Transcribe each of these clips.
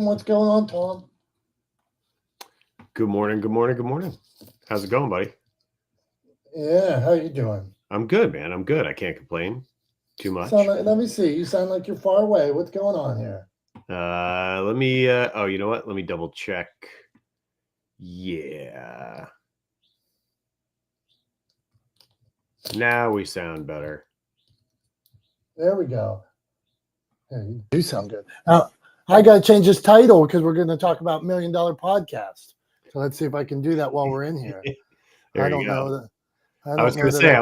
What's going on, Tom? Good morning. Good morning. Good morning. How's it going, buddy? Yeah, how you doing? I'm good, man. I'm good. I can't complain too much. Let me see. You sound like you're far away. What's going on here? Let me. Oh, you know what? Let me double check. Yeah. Now we sound better. There we go. Yeah, you do sound good. I got to change this title because we're going to talk about $1 Million Podcast. So let's see if I can do that while we're in here. I don't know. I was going to say, I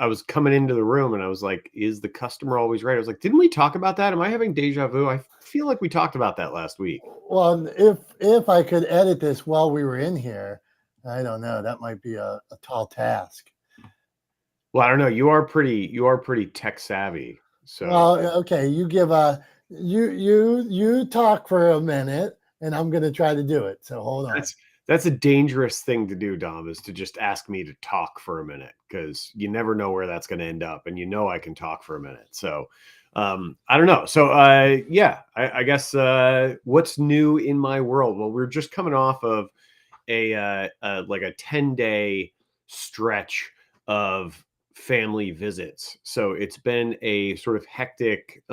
was coming into the room and I was like, is the customer always right? I was like, didn't we talk about that? Am I having deja vu? I feel like we talked about that last week. Well, if I could edit this while we were in here, I don't know. That might be a tall task. Well, I don't know. You are pretty tech savvy. So well, okay, you give you talk for a minute and I'm going to try to do it. So hold on. That's a dangerous thing to do, Dom, is to just ask me to talk for a minute, because you never know where that's going to end up. And I can talk for a minute. So I don't know. So I guess what's new in my world? Well, we're just coming off of a 10-day stretch of family visits. So it's been a sort of hectic,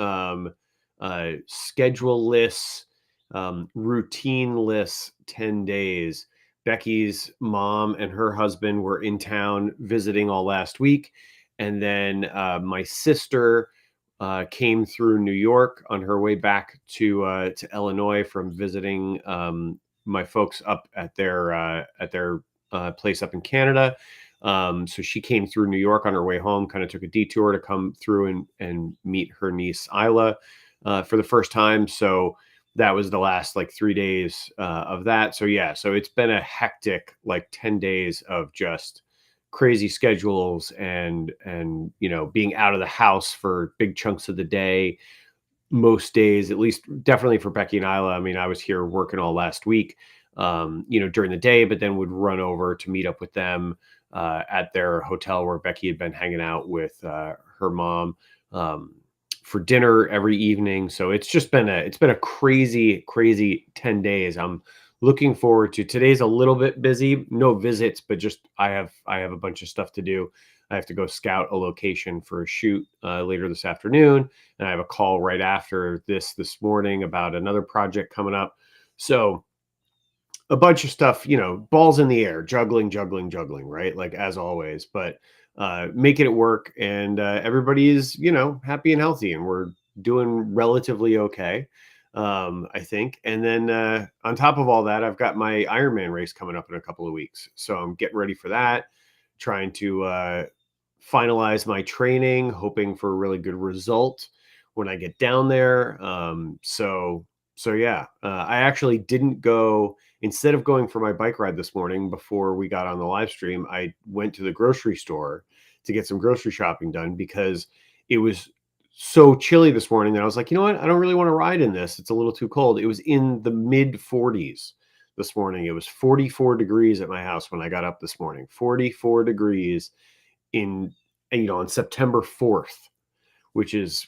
schedule-less, routine-less 10 days. Becky's mom and her husband were in town visiting all last week. And then my sister came through New York on her way back to Illinois from visiting my folks up at their place up in Canada. So she came through New York on her way home, kind of took a detour to come through and meet her niece Isla for the first time. So that was the last 3 days of that. So yeah, so it's been a hectic 10 days of just crazy schedules and being out of the house for big chunks of the day. Most days, at least definitely for Becky and Isla. I mean, I was here working all last week, during the day, but then would run over to meet up with them at their hotel where Becky had been hanging out with her mom for dinner every evening. So it's been a crazy 10 days. I'm looking forward to today's a little bit busy, no visits, but just I have a bunch of stuff to do. I have to go scout a location for a shoot later this afternoon. And I have a call right after this morning about another project coming up. So a bunch of stuff, balls in the air, juggling, right? Like as always, but making it work, and everybody is, happy and healthy, and we're doing relatively okay, I think. And then on top of all that, I've got my Ironman race coming up in a couple of weeks. So I'm getting ready for that, trying to finalize my training, hoping for a really good result when I get down there. So yeah, I actually didn't go. Instead of going for my bike ride this morning before we got on the live stream, I went to the grocery store to get some grocery shopping done because it was so chilly this morning that I was like, you know what? I don't really want to ride in this. It's a little too cold. It was in the mid 40s this morning. It was 44 degrees at my house when I got up this morning. 44 degrees on September 4th, which is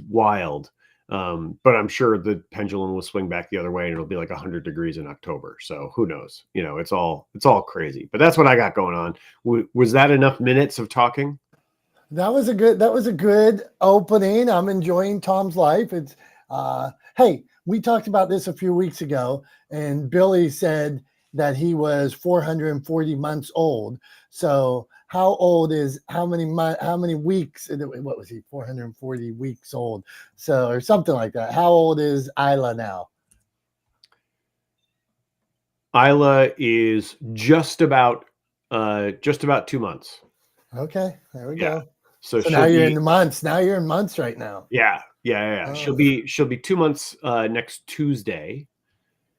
wild. But I'm sure the pendulum will swing back the other way and it'll be like 100 degrees in October. So who knows? It's all crazy. But that's what I got going on. Was that enough minutes of talking? That was a good opening. I'm enjoying Tom's life. It's hey, we talked about this a few weeks ago, and Billy said that he was 440 months old. So how many weeks? What was he? 440 weeks old. So, or something like that. How old is Isla now? Isla is just about 2 months. Okay, there we go. So now you're in months. Now you're in months right now. Yeah. Oh. She'll be 2 months next Tuesday.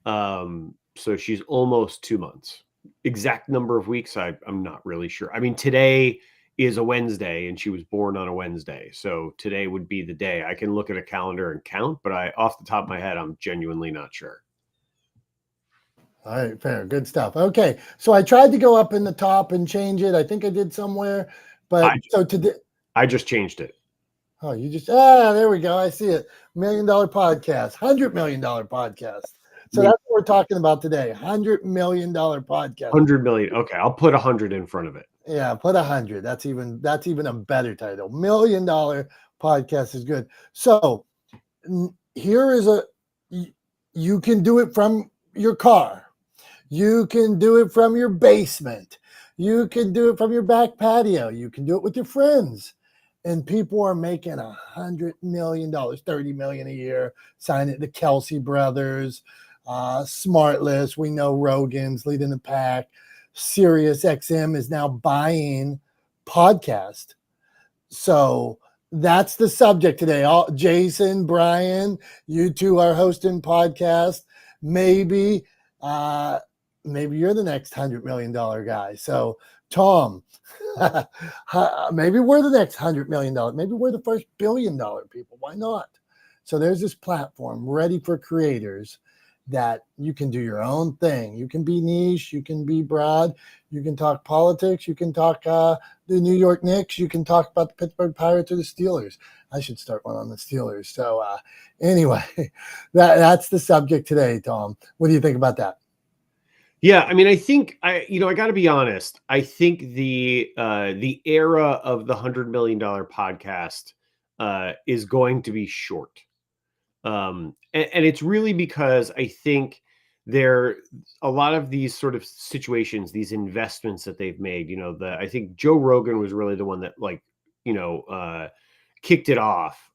So she's almost 2 months. Exact number of weeks, I'm not really sure. I mean, today is a Wednesday and she was born on a Wednesday. So today would be the day. I can look at a calendar and count, but off the top of my head, I'm genuinely not sure. All right, fair. Good stuff. Okay. So I tried to go up in the top and change it. I think I did somewhere, but today I just changed it. Oh, you just there we go. I see it. $1 million podcast, $100 million podcast. So that's what we're talking about today. $100 million podcast. 100 million. Okay, I'll put 100 in front of it. Yeah, put 100. That's even a better title. $1 million podcast is good. So here is you can do it from your car. You can do it from your basement. You can do it from your back patio. You can do it with your friends. And people are making $100 million, $30 million a year, signing the Kelsey brothers, Smartless. We know Rogan's leading the pack. Sirius XM is now buying podcast. So that's the subject today. Jason, Brian, you two are hosting podcast. Maybe you're the next $100 million guy. So Tom, maybe we're the next $100 million. Maybe we're the first $1 billion people. Why not? So there's this platform ready for creators that you can do your own thing. You can be niche, you can be broad, you can talk politics, you can talk the New York Knicks, you can talk about the Pittsburgh Pirates or the Steelers. I should start one on the Steelers. So anyway, that's the subject today, Tom. What do you think about that? Yeah, I mean, I think I got to be honest. I think the era of the $100 million podcast is going to be short. And it's really because I think there a lot of these sort of situations, these investments that they've made, I think Joe Rogan was really the one that kicked it off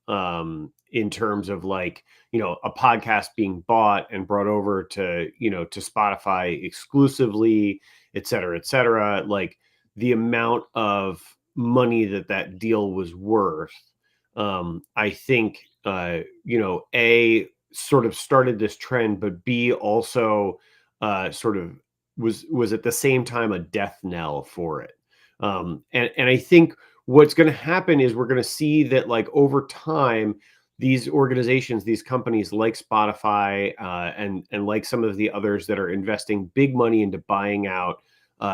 in terms of a podcast being bought and brought over to Spotify exclusively, et cetera, et cetera. Like the amount of money that deal was worth, I think, A, sort of started this trend, but B, also sort of was at the same time a death knell for it. And I think what's going to happen is we're going to see that over time, these organizations, these companies like Spotify and like some of the others that are investing big money into buying out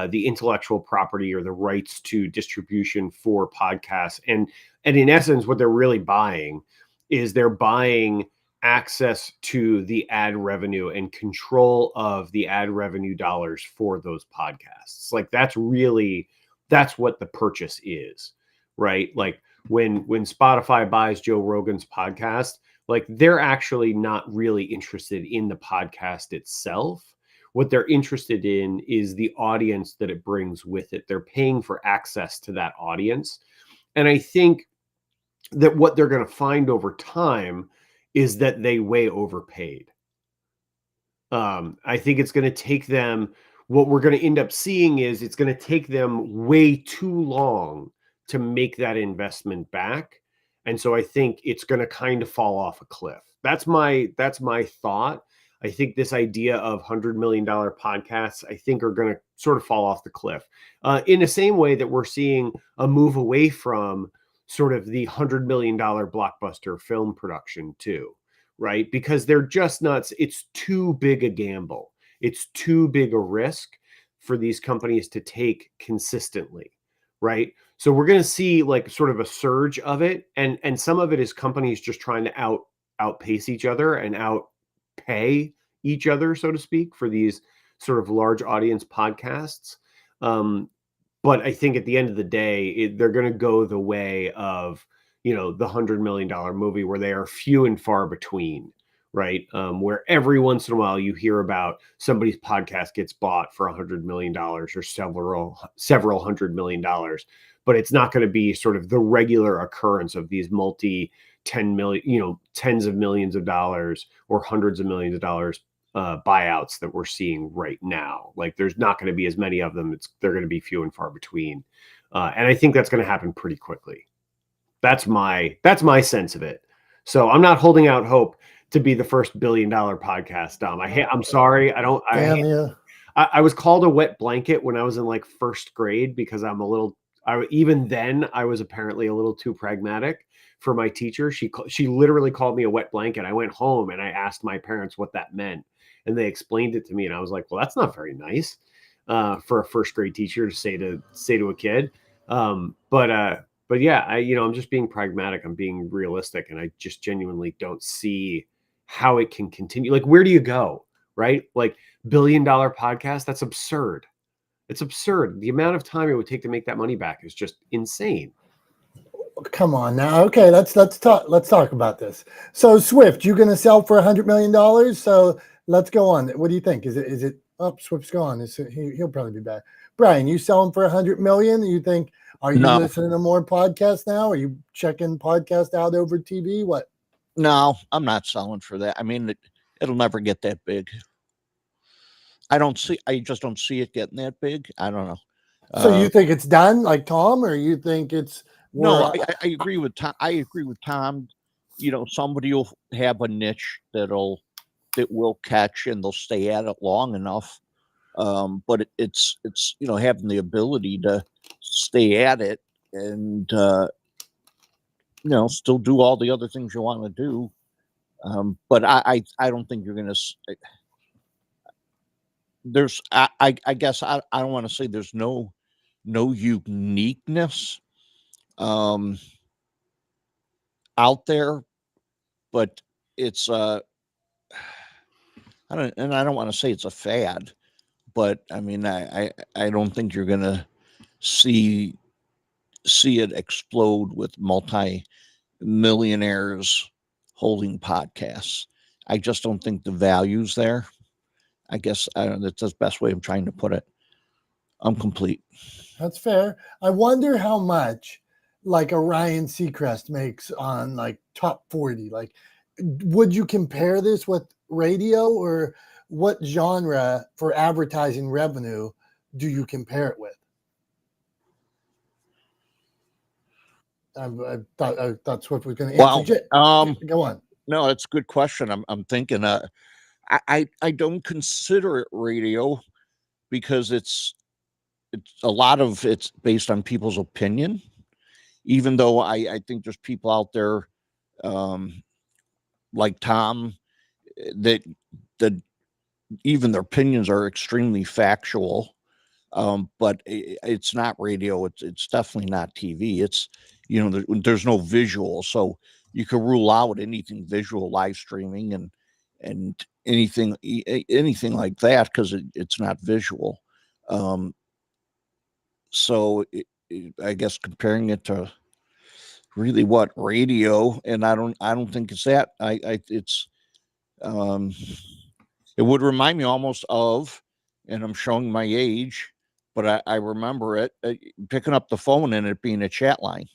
the intellectual property or the rights to distribution for podcasts. And in essence, what they're really buying is they're buying access to the ad revenue and control of the ad revenue dollars for those podcasts. That's what the purchase is, right? Like when Spotify buys Joe Rogan's podcast, they're actually not really interested in the podcast itself. What they're interested in is the audience that it brings with it. They're paying for access to that audience. And I think that what they're going to find over time is that they way overpaid. I think it's going to take them, what we're going to end up seeing is it's going to take them way too long to make that investment back. And so I think it's going to kind of fall off a cliff. That's my thought. I think this idea of $100 million podcasts, I think, are going to sort of fall off the cliff in the same way that we're seeing a move away from sort of the $100 million blockbuster film production too, right? Because they're just nuts. It's too big a gamble. It's too big a risk for these companies to take consistently, right? So we're going to see sort of a surge of it. And some of it is companies just trying to outpace each other and outpay each other, so to speak, for these sort of large audience podcasts. But I think at the end of the day, they're going to go the way of, the $100 million movie, where they are few and far between, right? Where every once in a while you hear about somebody's podcast gets bought for $100 million or several $100 million, but it's not going to be sort of the regular occurrence of these multi-10 million, tens of millions of dollars or hundreds of millions of dollars buyouts that we're seeing right now. There's not going to be as many of them. They're going to be few and far between. And I think that's going to happen pretty quickly. That's my sense of it. So I'm not holding out hope to be the first $1 billion podcast, Dom. I'm sorry. I was called a wet blanket when I was in first grade because even then I was apparently a little too pragmatic for my teacher. She literally called me a wet blanket. I went home and I asked my parents what that meant. And they explained it to me, and I was like, "Well, that's not very nice for a first grade teacher to say to a kid." But But yeah, I'm just being pragmatic. I'm being realistic, and I just genuinely don't see how it can continue. Like, where do you go, right? Like, $1 billion podcast, that's absurd. It's absurd. The amount of time it would take to make that money back is just insane. Come on now. Okay, let's talk about this. So Swift, you're going to sell for $100 million. So let's go on. What do you think? Is it? Oh, Swift's gone. He'll probably be back. Brian, you selling for $100 million? You think? Are you No. listening to more podcasts now? Are you checking podcast out over TV? What? No, I'm not selling for that. I mean, it'll never get that big. I just don't see it getting that big. I don't know. So you think it's done, like Tom, or you think it's no? I agree with Tom. I agree with Tom. Somebody will have a niche that will catch, and they'll stay at it long enough. But it's having the ability to stay at it and still do all the other things you want to do. But I don't think you're going to. There's I guess I don't want to say there's no uniqueness out there, but it's I don't want to say it's a fad, but I mean I don't think you're gonna see it explode with multi-millionaires holding podcasts. I just don't think the value's there. I guess that's the best way of trying to put it. I'm complete. That's fair. I wonder how much like a Ryan Seacrest makes on like top 40. Like, would you compare this with radio, or what genre for advertising revenue do you compare it with? I thought Swift was going to answer. Go on. No, that's a good question. I'm thinking. I don't consider it radio because it's a lot of it's based on people's opinion. Even though I think there's people out there like Tom that even their opinions are extremely factual. But it's not radio. It's definitely not TV. It's there's no visual, so you can rule out anything visual, live streaming, and anything like that because it's not visual. So I guess comparing it to really what radio, and I don't think it's that. It's it would remind me almost of, and I'm showing my age, but I remember it picking up the phone and it being a chat line.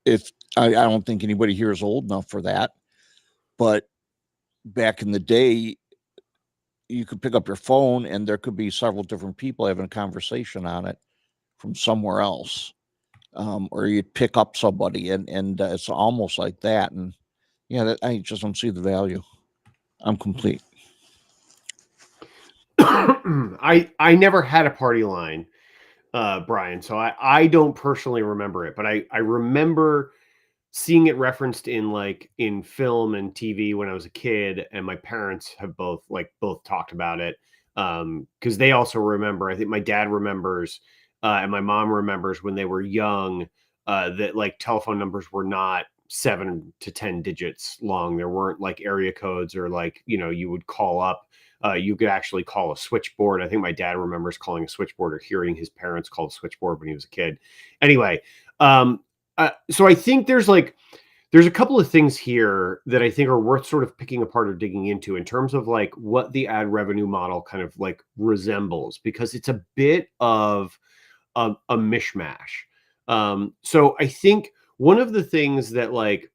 If I don't think anybody here is old enough for that, but back in the day, you could pick up your phone and there could be several different people having a conversation on it from somewhere else, or you'd pick up somebody, and it's almost like that. And yeah, I just don't see the value. I'm complete. I never had a party line, Brian, so I don't personally remember it, but I remember seeing it referenced in film and TV when I was a kid, and my parents have both talked about it because they also remember. I think my dad remembers and my mom remembers when they were young that like telephone numbers were not 7 to 10 digits long. There weren't like area codes or you would call up. You could actually call a switchboard. I think my dad remembers calling a switchboard or hearing his parents call a switchboard when he was a kid. Anyway, so I think there's a couple of things here that I think are worth sort of picking apart or digging into in terms of like what the ad revenue model kind of like resembles, because it's a bit of a mishmash. So I think one of the things that like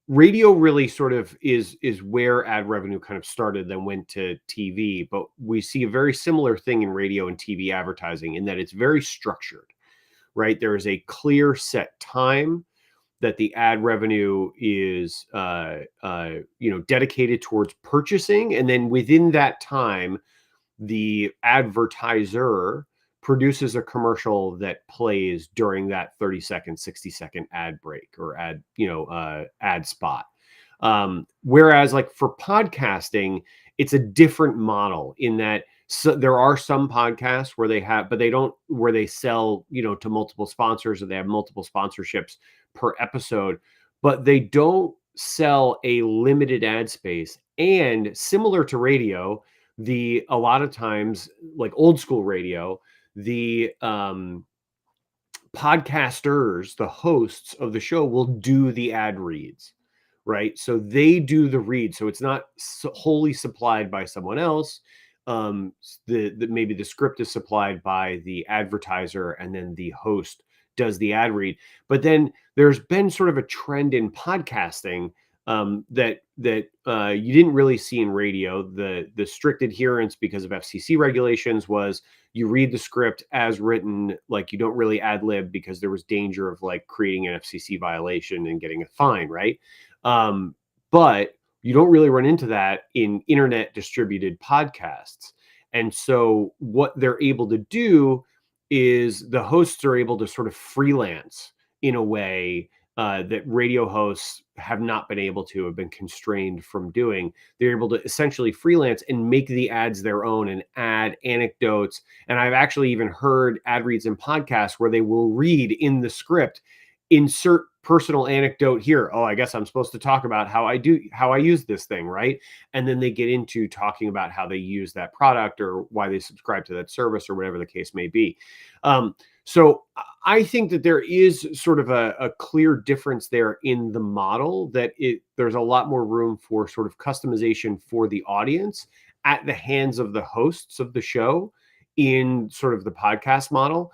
radio really sort of is where ad revenue kind of started, then went to TV, but we see a very similar thing in radio and TV advertising in that it's very structured, right? There is a clear set time that the ad revenue is dedicated towards purchasing, and then within that time the advertiser produces a commercial that plays during that 30-second 60-second ad break or ad spot. Whereas like for podcasting, it's a different model in that So there are some podcasts where they have, but they don't, where they sell, to multiple sponsors, or they have multiple sponsorships per episode, but they don't sell a limited ad space. And similar to radio, a lot of times, like old school radio, the podcasters, the hosts of the show, will do the ad reads, right? So they do the read. So it's not wholly supplied by someone else. Maybe the script is supplied by the advertiser, and then the host does the ad read. But then there's been sort of a trend in podcasting that you didn't really see in radio. The strict adherence because of FCC regulations was you read the script as written, like you don't really ad lib, because there was danger of like creating an FCC violation and getting a fine, right? But you don't really run into that in internet distributed podcasts. And so what they're able to do is the hosts are able to sort of freelance in a way that radio hosts have not been able to, have been constrained from doing. They're able to essentially freelance and make the ads their own and add anecdotes. And I've actually even heard ad reads in podcasts where they will read in the script, insert personal anecdote here. Oh, I guess I'm supposed to talk about how I use this thing, right? And then they get into talking about how they use that product or why they subscribe to that service or whatever the case may be. So I think that there is sort of a clear difference there in the model, that there's a lot more room for sort of customization for the audience at the hands of the hosts of the show in sort of the podcast model.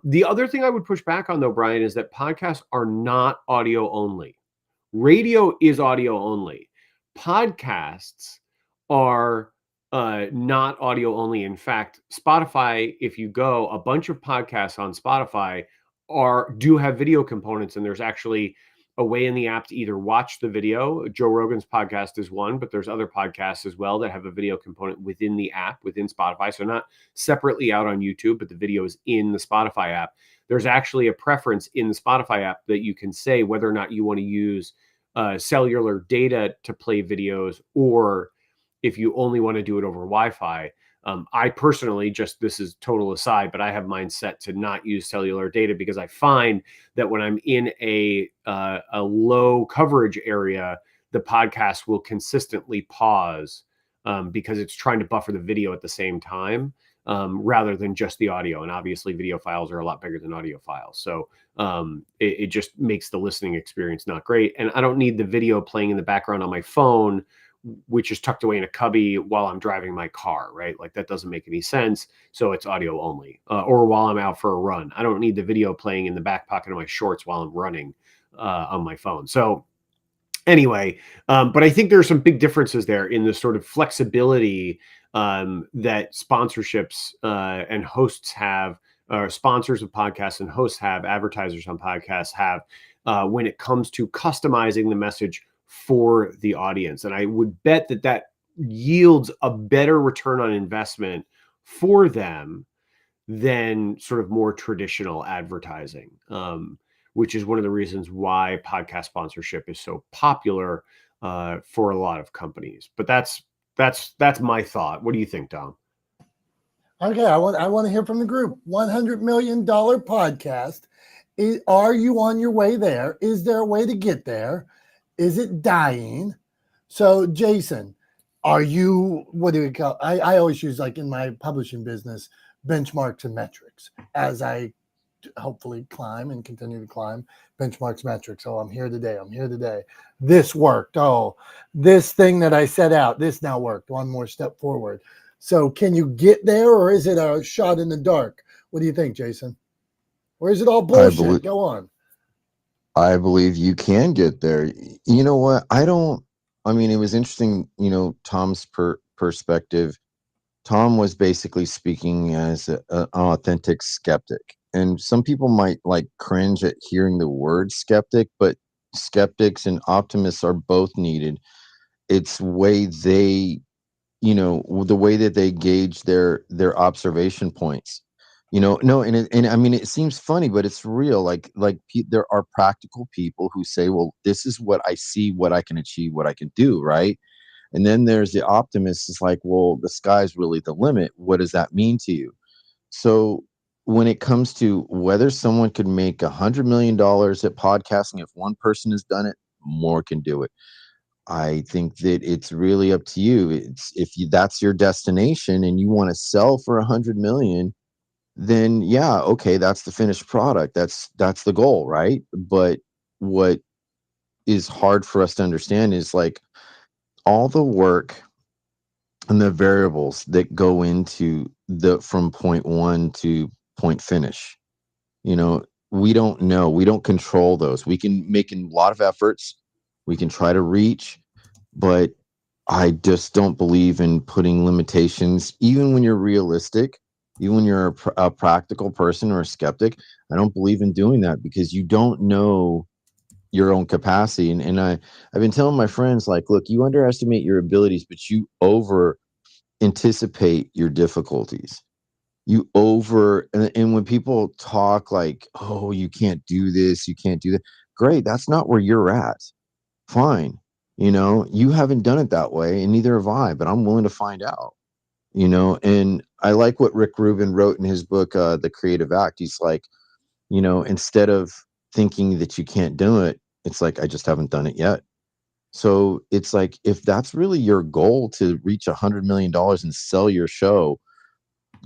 The other thing I would push back on, though, Brian, is that podcasts are not audio only. Radio is audio only. Podcasts are not audio only. In fact, Spotify, if you go, a bunch of podcasts on Spotify do have video components, and there's actually a way in the app to either watch the video. Joe Rogan's podcast is one, but there's other podcasts as well that have a video component within the app, within Spotify. So not separately out on YouTube, but the video is in the Spotify app. There's actually a preference in the Spotify app that you can say whether or not you want to use cellular data to play videos, or if you only want to do it over Wi-Fi. I personally, this is total aside, but I have mine set to not use cellular data, because I find that when I'm in a low coverage area, the podcast will consistently pause because it's trying to buffer the video at the same time, rather than just the audio. And obviously video files are a lot bigger than audio files. So it just makes the listening experience not great. And I don't need the video playing in the background on my phone, which is tucked away in a cubby while I'm driving my car, right? Like that doesn't make any sense. So it's audio only. Or while I'm out for a run, I don't need the video playing in the back pocket of my shorts while I'm running on my phone. So anyway, but I think there are some big differences there in the sort of flexibility that sponsorships and hosts have, or sponsors of podcasts and hosts have, advertisers on podcasts have, when it comes to customizing the message for the audience. And I would bet that yields a better return on investment for them than sort of more traditional advertising, which is one of the reasons why podcast sponsorship is so popular for a lot of companies. But that's my thought. What do you think, Dom? Okay, I want to hear from the group. $100 million podcast. Are you on your way there? Is there a way to get there? Is it dying? So, Jason, are you, what do we call, I always use, like in my publishing business, benchmarks and metrics as I hopefully climb and continue to climb benchmarks, metrics. Oh, I'm here today. This worked. Oh, this thing that I set out, this now worked. One more step forward. So can you get there, or is it a shot in the dark? What do you think, Jason? Or is it all bullshit? Go on. I believe you can get there. You know what? I mean, it was interesting, Tom's perspective. Tom was basically speaking as an authentic skeptic. And some people might like cringe at hearing the word skeptic, but skeptics and optimists are both needed. It's way the way that they gauge their observation points. No, and I mean, it seems funny, but it's real. Like there are practical people who say, well, this is what I see, what I can achieve, what I can do, right? And then there's the optimist. It's like, well, the sky's really the limit. What does that mean to you? So when it comes to whether someone could make $100 million at podcasting, if one person has done it, more can do it. I think that it's really up to you. It's if you, that's your destination and you want to sell for 100 million, then yeah, okay, that's the finished product. That's the goal, right? But what is hard for us to understand is like all the work and the variables that go into the from point one to point finish. You know, we don't know. We don't control those. We can make a lot of efforts. We can try to reach, but I just don't believe in putting limitations, even when you're realistic, even when you're a practical person or a skeptic. I don't believe in doing that because you don't know your own capacity. I've been telling my friends, like, look, you underestimate your abilities, but you over anticipate your difficulties. And when people talk like, oh, you can't do this, you can't do that. Great. That's not where you're at. Fine. You know, you haven't done it that way, and neither have I, but I'm willing to find out, you know. And I like what Rick Rubin wrote in his book, The Creative Act. He's like, you know, instead of thinking that you can't do it, it's like, I just haven't done it yet. So it's like, if that's really your goal to reach $100 million and sell your show,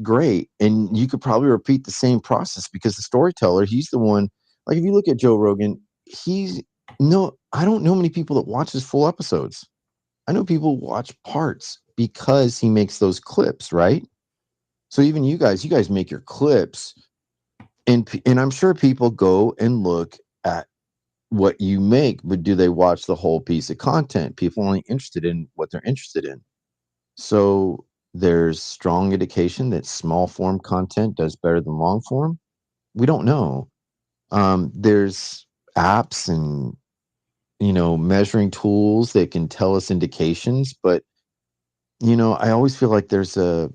great. And you could probably repeat the same process because the storyteller, he's the one, like if you look at Joe Rogan, I don't know many people that watch his full episodes. I know people watch parts because he makes those clips, right? So even you guys make your clips, and I'm sure people go and look at what you make, but do they watch the whole piece of content? People are only interested in what they're interested in. So there's strong indication that small form content does better than long form. We don't know. There's apps and, you know, measuring tools that can tell us indications, but, you know, I always feel like there's a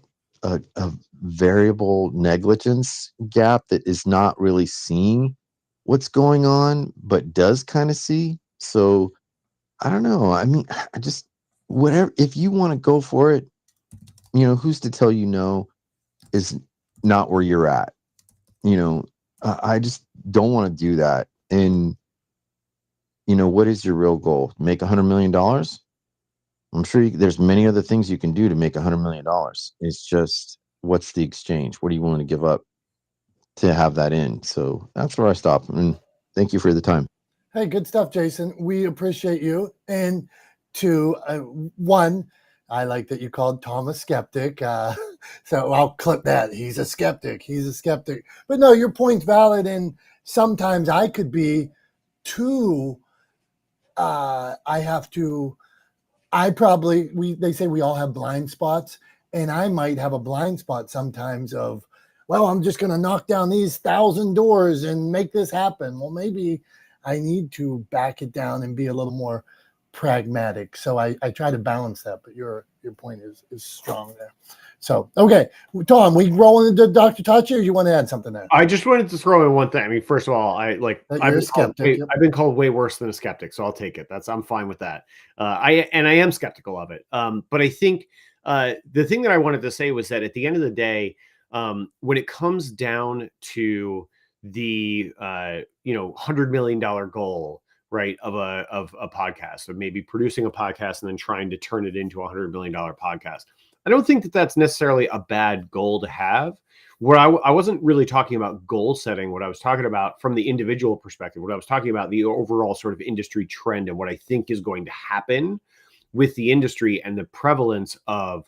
variable negligence gap that is not really seeing what's going on, but does kind of see. So I don't know. I mean, I just, whatever, if you want to go for it, you know, who's to tell you no is not where you're at? You know, I just don't want to do that. And, you know, what is your real goal? Make $100 million? I'm sure there's many other things you can do to make $100 million. It's just, what's the exchange? What are you willing to give up to have that in? So that's where I stop. And thank you for the time. Hey, good stuff, Jason. We appreciate you. And to one, I like that you called Tom a skeptic. So I'll clip that. He's a skeptic. He's a skeptic. But no, your point's valid. And sometimes I could be too, they say we all have blind spots. And I might have a blind spot sometimes of, well, I'm just going to knock down these 1,000 doors and make this happen. Well, maybe I need to back it down and be a little more pragmatic. So I try to balance that, but your point is strong there. So, okay, Tom, we rolling into Dr. Tachi, or you want to add something there? I just wanted to throw in one thing. I mean, first of all, I've been called way worse than a skeptic, so I'll take it. I'm fine with that. I am skeptical of it. But I think the thing that I wanted to say was that at the end of the day, when it comes down to the $100 million goal, right, of a podcast, of maybe producing a podcast and then trying to turn it into $100 million podcast, I don't think that that's necessarily a bad goal to have. Where I wasn't really talking about goal setting. What I was talking about from the individual perspective, what I was talking about the overall sort of industry trend and what I think is going to happen with the industry and the prevalence of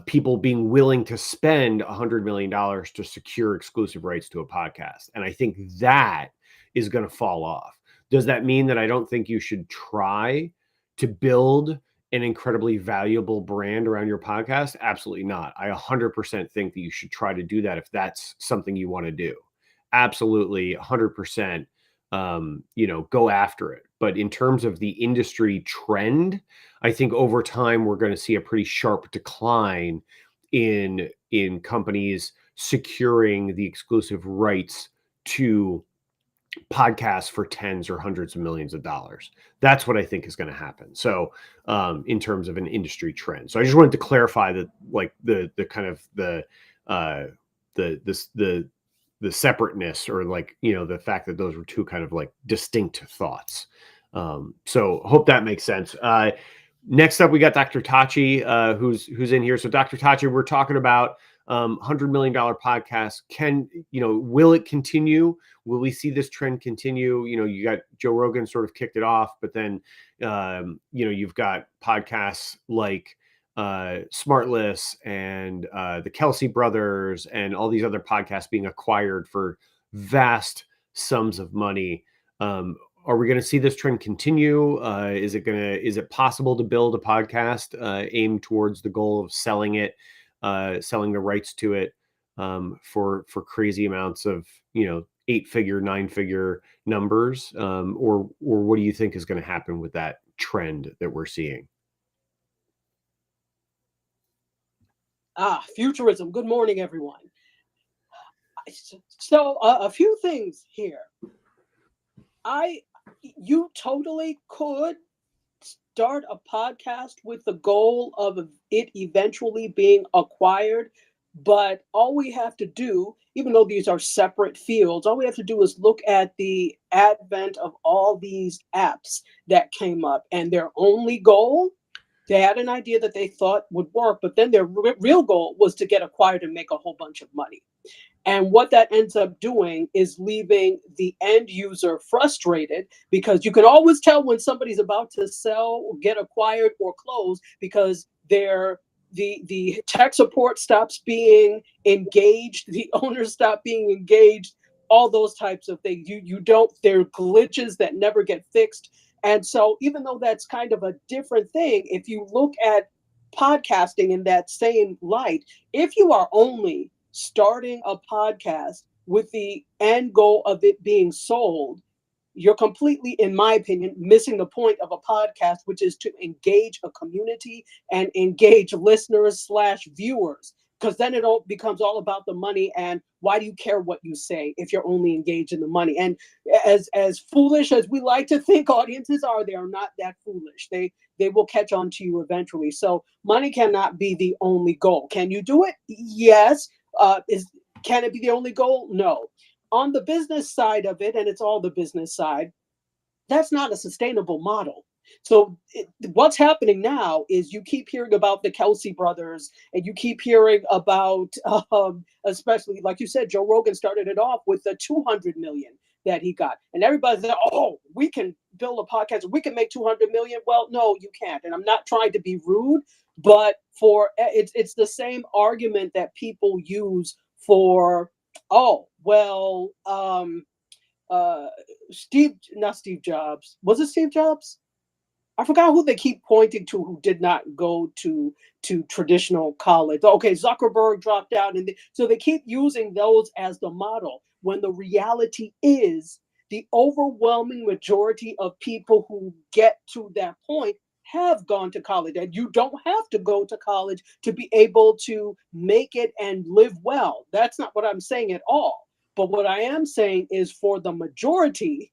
people being willing to spend $100 million to secure exclusive rights to a podcast. And I think that is going to fall off. Does that mean that I don't think you should try to build an incredibly valuable brand around your podcast? Absolutely not. I 100% think that you should try to do that if that's something you want to do. Absolutely 100%, go after it. But in terms of the industry trend, I think over time, we're going to see a pretty sharp decline in companies securing the exclusive rights to podcasts for tens or hundreds of millions of dollars. That's what I think is going to happen. So, in terms of an industry trend. So I just wanted to clarify that, like the kind of the separateness, or like, the fact that those were two kind of like distinct thoughts. So hope that makes sense. Next up, we got Dr. Tachi, who's in here. So Dr. Tachi, we're talking about $100 million podcast. Will it continue? Will we see this trend continue? You got Joe Rogan sort of kicked it off, but then, you've got podcasts like Smartless and the Kelsey brothers and all these other podcasts being acquired for vast sums of money. Are we going to see this trend continue? Is it possible to build a podcast aimed towards the goal of selling the rights to it for crazy amounts of 8-figure, 9-figure numbers? Or what do you think is going to happen with that trend that we're seeing? Futurism. Good morning, everyone. So a few things here. You totally could start a podcast with the goal of it eventually being acquired, but all we have to do, even though these are separate fields, all we have to do is look at the advent of all these apps that came up, and their only goal, they had an idea that they thought would work, but then their real goal was to get acquired and make a whole bunch of money. And what that ends up doing is leaving the end user frustrated, because you can always tell when somebody's about to sell, or get acquired, or close, because the tech support stops being engaged, the owners stop being engaged, all those types of things. There are glitches that never get fixed. And so even though that's kind of a different thing, if you look at podcasting in that same light, if you are only starting a podcast with the end goal of it being sold, you're completely, in my opinion, missing the point of a podcast, which is to engage a community and engage listeners / viewers. Because then it all becomes all about the money, and why do you care what you say if you're only engaged in the money? And as foolish as we like to think audiences are, they are not that foolish. They will catch on to you eventually. So money cannot be the only goal. Can you do it? Yes. Can it be the only goal? No. On the business side of it, and it's all the business side, that's not a sustainable model. So what's happening now is you keep hearing about the Kelsey brothers, and you keep hearing about, especially like you said, Joe Rogan started it off with the 200 million that he got, and everybody's like, oh, we can build a podcast, we can make 200 million. Well, no, you can't. And I'm not trying to be rude, but it's the same argument that people use for, oh, well, not Steve Jobs. Was it Steve Jobs? I forgot who they keep pointing to who did not go to traditional college. Okay, Zuckerberg dropped out, and so they keep using those as the model, when the reality is the overwhelming majority of people who get to that point have gone to college, and you don't have to go to college to be able to make it and live well. That's not what I'm saying at all. But what I am saying is, for the majority,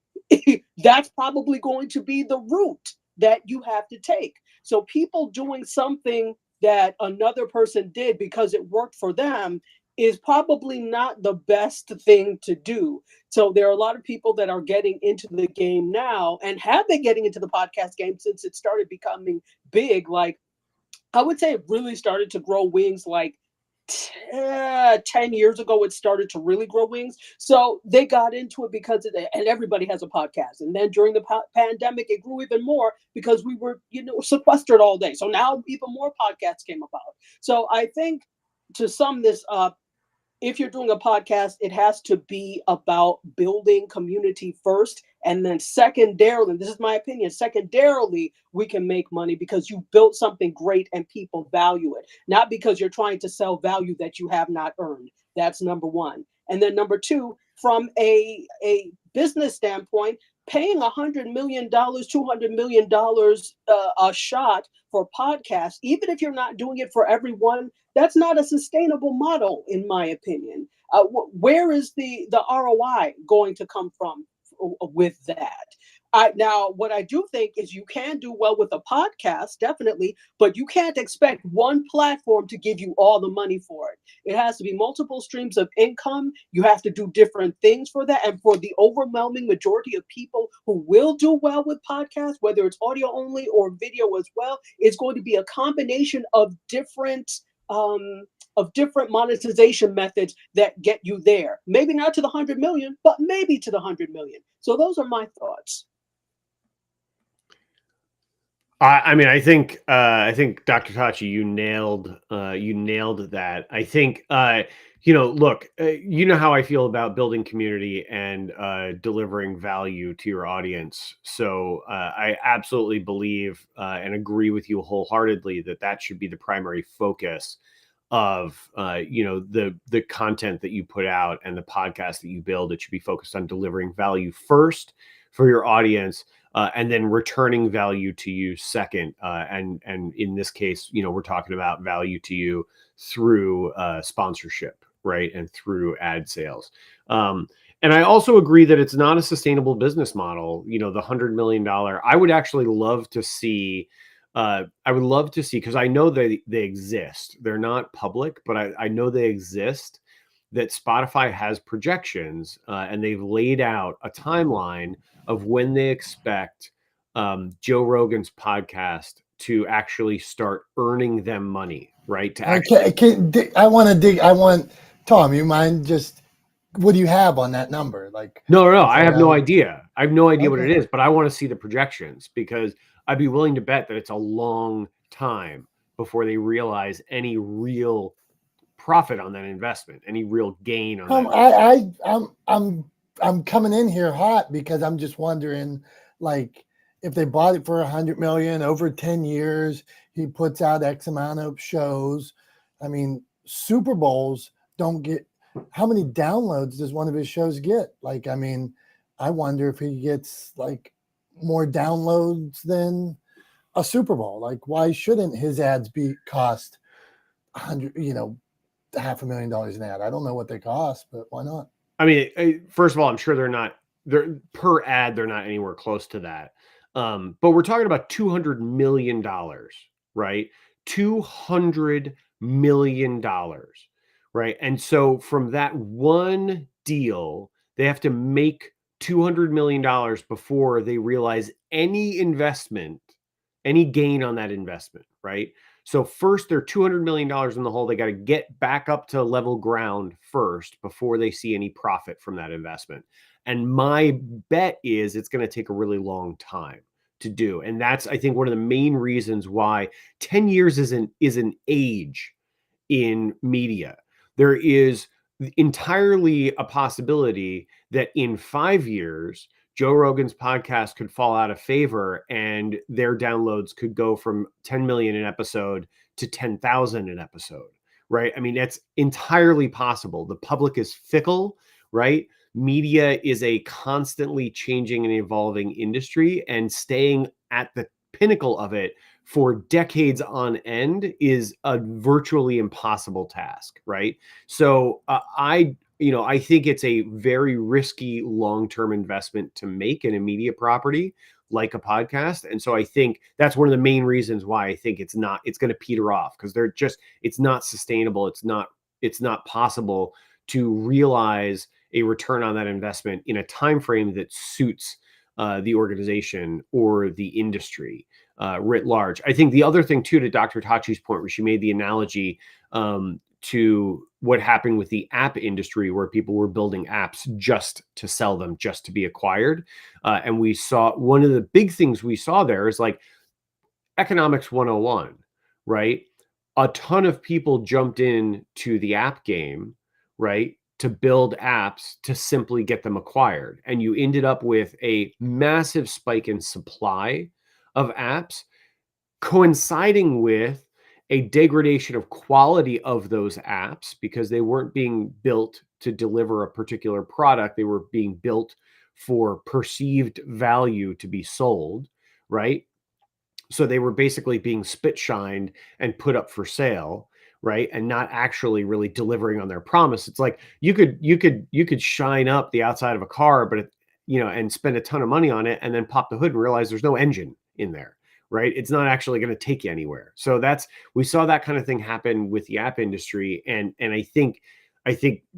that's probably going to be the route that you have to take. So people doing something that another person did because it worked for them is probably not the best thing to do. So there are a lot of people that are getting into the game now, and have been getting into the podcast game since it started becoming big. Like, I would say it really started to grow wings like 10 years ago. It started to really grow wings. So they got into it because of it, and everybody has a podcast. And then during the pandemic, it grew even more because we were, sequestered all day. So now even more podcasts came about. So I think, to sum this up, if you're doing a podcast, it has to be about building community first. And then secondarily, this is my opinion, secondarily, we can make money because you built something great and people value it. Not because you're trying to sell value that you have not earned. That's number one. And then number two, from a business standpoint, paying $100 million, $200 million a shot for podcasts, even if you're not doing it for everyone, that's not a sustainable model, in my opinion. Where is the ROI going to come from with that. Now, what I do think is you can do well with a podcast, definitely, but you can't expect one platform to give you all the money for it. It has to be multiple streams of income. You have to do different things for that. And for the overwhelming majority of people who will do well with podcasts, whether it's audio only or video as well, it's going to be a combination of different monetization methods that get you there. Maybe not to the 100 million, but maybe to the 100 million. So those are my thoughts. I mean, I think Dr. Tachi, you nailed that. I think look, you know how I feel about building community and delivering value to your audience. So I absolutely believe and agree with you wholeheartedly that should be the primary focus of the content that you put out and the podcast that you build. It should be focused on delivering value first for your audience. And then returning value to you second, and in this case, we're talking about value to you through sponsorship, right, and through ad sales. And I also agree that it's not a sustainable business model. The $100 million. I would actually love to see. Because I know they exist. They're not public, but I know they exist. That Spotify has projections, and they've laid out a timeline of when they expect Joe Rogan's podcast to actually start earning them money, right? I want Tom. You mind just what do you have on that number? Like, no, I have no idea. I have no idea what Okay. it is, but I want to see the projections because I'd be willing to bet that it's a long time before they realize any real profit on that investment, any real gain on that. I'm coming in here hot because I'm just wondering, like, if they bought it for 100 million over 10 years, he puts out X amount of shows. I mean, Super Bowls don't get, how many downloads does one of his shows get? Like, I mean, I wonder if he gets like more downloads than a Super Bowl. Like, why shouldn't his ads cost $500,000 an ad? I don't know what they cost, but why not? I mean, first of all, I'm sure they're per ad, they're not anywhere close to that. But we're talking about $200 million, right? $200 million, right? And so from that one deal, they have to make $200 million before they realize any investment, any gain on that investment, right? So first, they're $200 million in the hole. They got to get back up to level ground first before they see any profit from that investment. And my bet is it's going to take a really long time to do. And that's, I think, one of the main reasons why 10 years is an age in media. There is entirely a possibility that in 5 years, Joe Rogan's podcast could fall out of favor and their downloads could go from 10 million an episode to 10,000 an episode, right? I mean, that's entirely possible. The public is fickle, right? Media is a constantly changing and evolving industry, and staying at the pinnacle of it for decades on end is a virtually impossible task, right? So I think it's a very risky long-term investment to make in a media property like a podcast. And so I think that's one of the main reasons why I think it's going to peter off, because it's not sustainable. It's not possible to realize a return on that investment in a time frame that suits the organization or the industry writ large. I think the other thing too, to Dr. Tachi's point, where she made the analogy to what happened with the app industry, where people were building apps just to sell them, just to be acquired. And we saw, one of the big things we saw there is like economics 101, right? A ton of people jumped in to the app game, right, to build apps to simply get them acquired. And you ended up with a massive spike in supply of apps, coinciding with a degradation of quality of those apps, because they weren't being built to deliver a particular product. They were being built for perceived value to be sold, right? So they were basically being spit shined and put up for sale, right? And not actually really delivering on their promise. It's like you could shine up the outside of a car, but and spend a ton of money on it and then pop the hood and realize there's no engine in there, right? It's not actually going to take you anywhere. So we saw that kind of thing happen with the app industry. And I think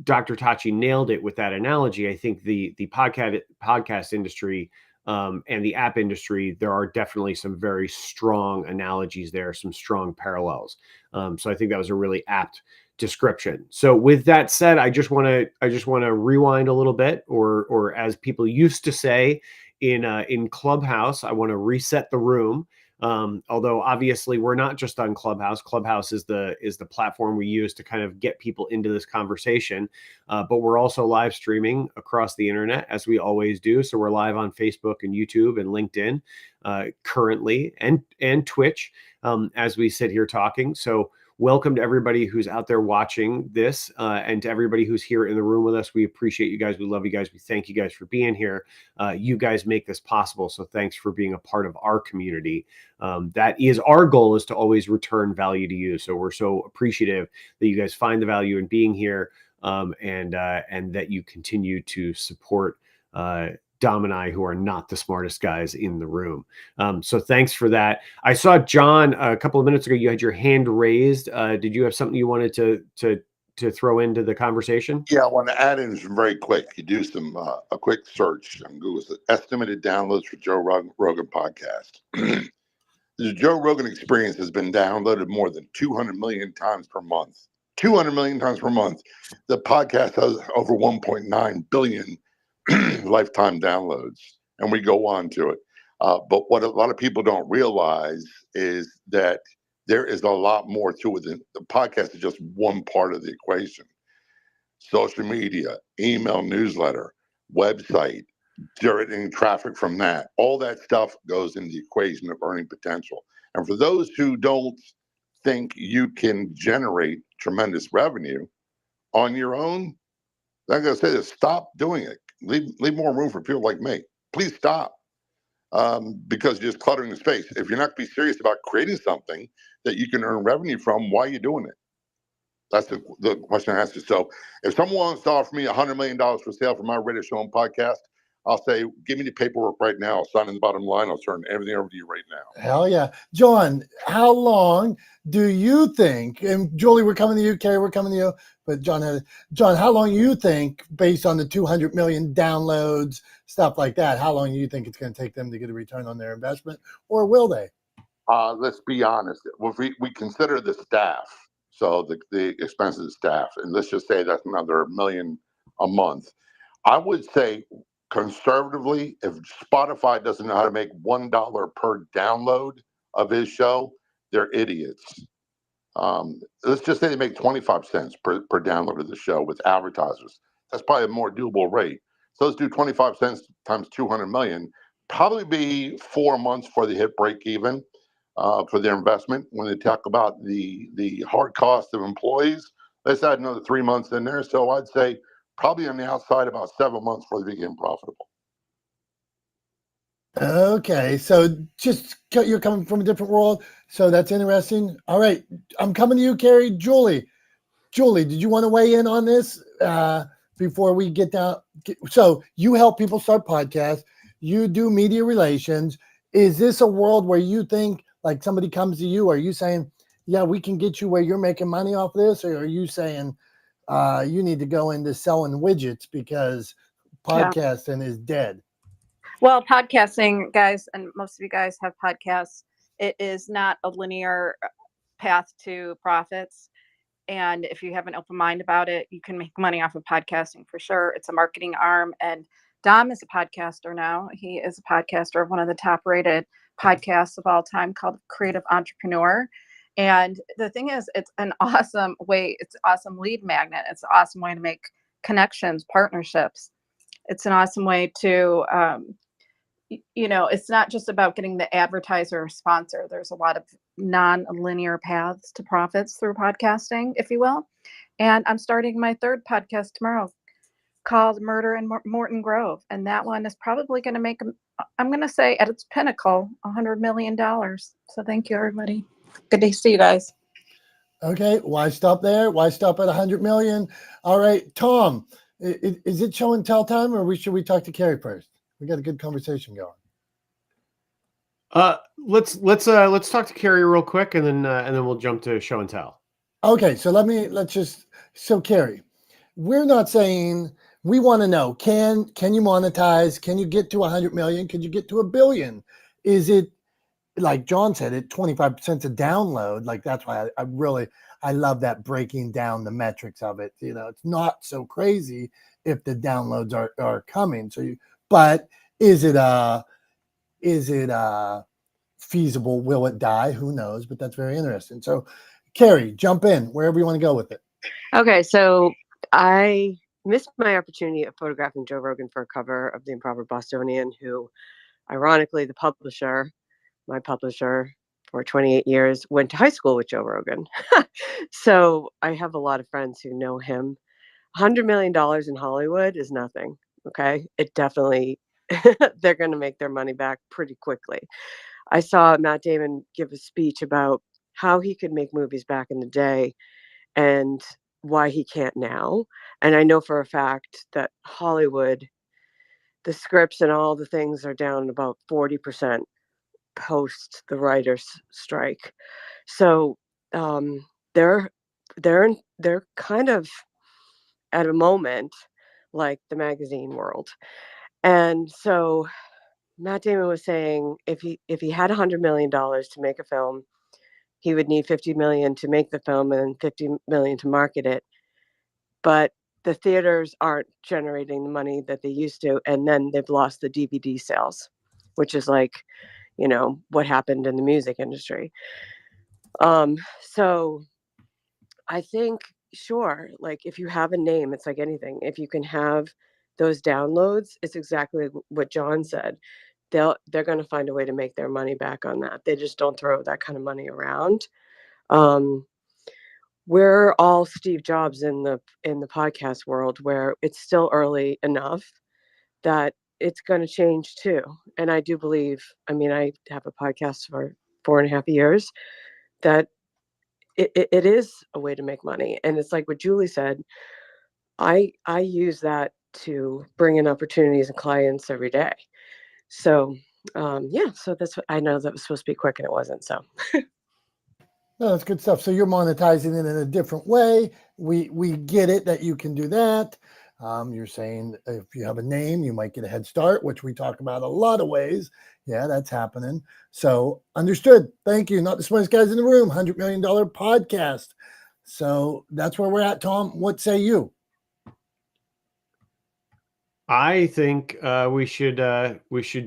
Dr. Tachi nailed it with that analogy. I think the podcast industry and the app industry, there are definitely some very strong analogies there, some strong parallels. So I think that was a really apt description. So with that said, I just want to rewind a little bit, or as people used to say in Clubhouse, I want to reset the room. Although obviously we're not just on Clubhouse. Clubhouse is the platform we use to kind of get people into this conversation. But we're also live streaming across the internet, as we always do. So we're live on Facebook and YouTube and LinkedIn currently, and Twitch as we sit here talking. So welcome to everybody who's out there watching this, and to everybody who's here in the room with us. We appreciate you guys. We love you guys. We thank you guys for being here. You guys make this possible. So thanks for being a part of our community. That is our goal, is to always return value to you. So we're so appreciative that you guys find the value in being here, and that you continue to support Dom and I, who are not the smartest guys in the room. So thanks for that. I saw John a couple of minutes ago. You had your hand raised. Did you have something you wanted to throw into the conversation? Yeah, I want to add in some very quick. You do some a quick search on Google. Estimated downloads for Joe Rogan podcast. The Joe Rogan Experience has been downloaded more than 200 million times per month. 200 million times per month. The podcast has over 1.9 billion lifetime downloads, and we go on to it. But what a lot of people don't realize is that there is a lot more to it. The podcast is just one part of the equation. Social media, email, newsletter, website, generating traffic from that, all that stuff goes in the equation of earning potential. And for those who don't think you can generate tremendous revenue on your own, like I said, stop doing it. Leave more room for people like me. Please stop, because you're just cluttering the space. If you're not going to be serious about creating something that you can earn revenue from, why are you doing it? That's the question I asked you. So if someone wants to offer me $100 million for sale for my radio show and podcast, I'll say, give me the paperwork right now. I'll sign in the bottom line. I'll turn everything over to you right now. Hell yeah. John, how long do you think, and Julie, we're coming to the UK, we're coming to you, but John, how long you think, based on the 200 million downloads, stuff like that, how long do you think it's going to take them to get a return on their investment, or will they? Let's be honest. If we consider the staff, so the expenses of staff, and let's just say that's another $1 million a month. I would say, conservatively, if Spotify doesn't know how to make $1 per download of his show, they're idiots. Let's just say they make 25 cents per download of the show with advertisers. That's probably a more doable rate. So let's do 25 cents times 200 million. Probably be 4 months for the hit break even for their investment. When they talk about the hard cost of employees, let's add another 3 months in there. So I'd say probably on the outside about 7 months before they became profitable. Okay, so just you're coming from a different world, so that's interesting. All right, I'm coming to you, Carrie. Julie, did you want to weigh in on this before we get down? So you help people start podcasts. You do media relations. Is this a world where you think, like, somebody comes to you? Are you saying, yeah, we can get you where you're making money off this? Or are you saying you need to go into selling widgets because podcasting is dead? Well, podcasting, guys, and most of you guys have podcasts. It is not a linear path to profits. And if you have an open mind about it, you can make money off of podcasting for sure. It's a marketing arm. And Dom is a podcaster now. He is a podcaster of one of the top rated podcasts of all time called Creative Entrepreneur. And the thing is, it's an awesome way. It's an awesome lead magnet. It's an awesome way to make connections, partnerships. It's an awesome way to, it's not just about getting the advertiser or sponsor. There's a lot of non-linear paths to profits through podcasting, if you will. And I'm starting my third podcast tomorrow called Murder in Morton Grove. And that one is probably going to make, I'm going to say at its pinnacle, $100 million. So thank you, everybody. Good to see you guys. Okay, why stop there? Why stop at 100 million? All right, Tom, is it show and tell time, or should we talk to Carrie first? We got a good conversation going. Let's talk to Carrie real quick, and then we'll jump to show and tell. Okay, so Carrie, we're not saying, we want to know, can you monetize? Can you get to 100 million? Can you get to 1 billion? Is it, like John said, at 25% a download? Like, that's why I love that, breaking down the metrics of it. It's not so crazy if the downloads are coming. But is it feasible? Will it die? Who knows? But that's very interesting. So Carrie, jump in wherever you want to go with it. Okay, so I missed my opportunity of photographing Joe Rogan for a cover of The Improper Bostonian, who, ironically, my publisher for 28 years, went to high school with Joe Rogan. So I have a lot of friends who know him. $100 million in Hollywood is nothing. Okay, it definitely, they're going to make their money back pretty quickly. I saw Matt Damon give a speech about how he could make movies back in the day and why he can't now. And I know for a fact that Hollywood, the scripts and all the things are down about 40% post the writers' strike. So they're kind of at a moment like the magazine world. And so Matt Damon was saying if he had $100 million to make a film, he would need 50 million to make the film and 50 million to market it. But the theaters aren't generating the money that they used to, and then they've lost the DVD sales, which is like, what happened in the music industry. So I think, sure, like if you have a name, it's like anything. If you can have those downloads, it's exactly what John said. They're going to find a way to make their money back on that. They just don't throw that kind of money around. We're all Steve Jobs in the podcast world, where it's still early enough that it's going to change too. And I do believe, I have a podcast for 4.5 years, that it is a way to make money. And it's like what Julie said, I use that to bring in opportunities and clients every day. So so that's what I know. That was supposed to be quick and it wasn't. So No, that's good stuff. So you're monetizing it in a different way. We get it that you can do that. You're saying if you have a name, you might get a head start, which we talk about a lot of ways. Yeah, that's happening. So understood. Thank you. Not the smartest guys in the room. $100 million podcast. So that's where we're at, Tom. What say you? I think we should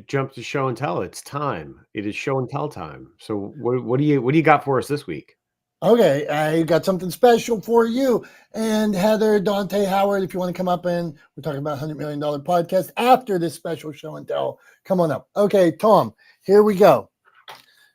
jump to show and tell. It's time. It is show and tell time. So what do you got for us this week? Okay, I got something special for you. And Heather, Dante, Howard, if you want to come up, and we're talking about $100 million podcast after this special show and tell, come on up. Okay, Tom, here we go.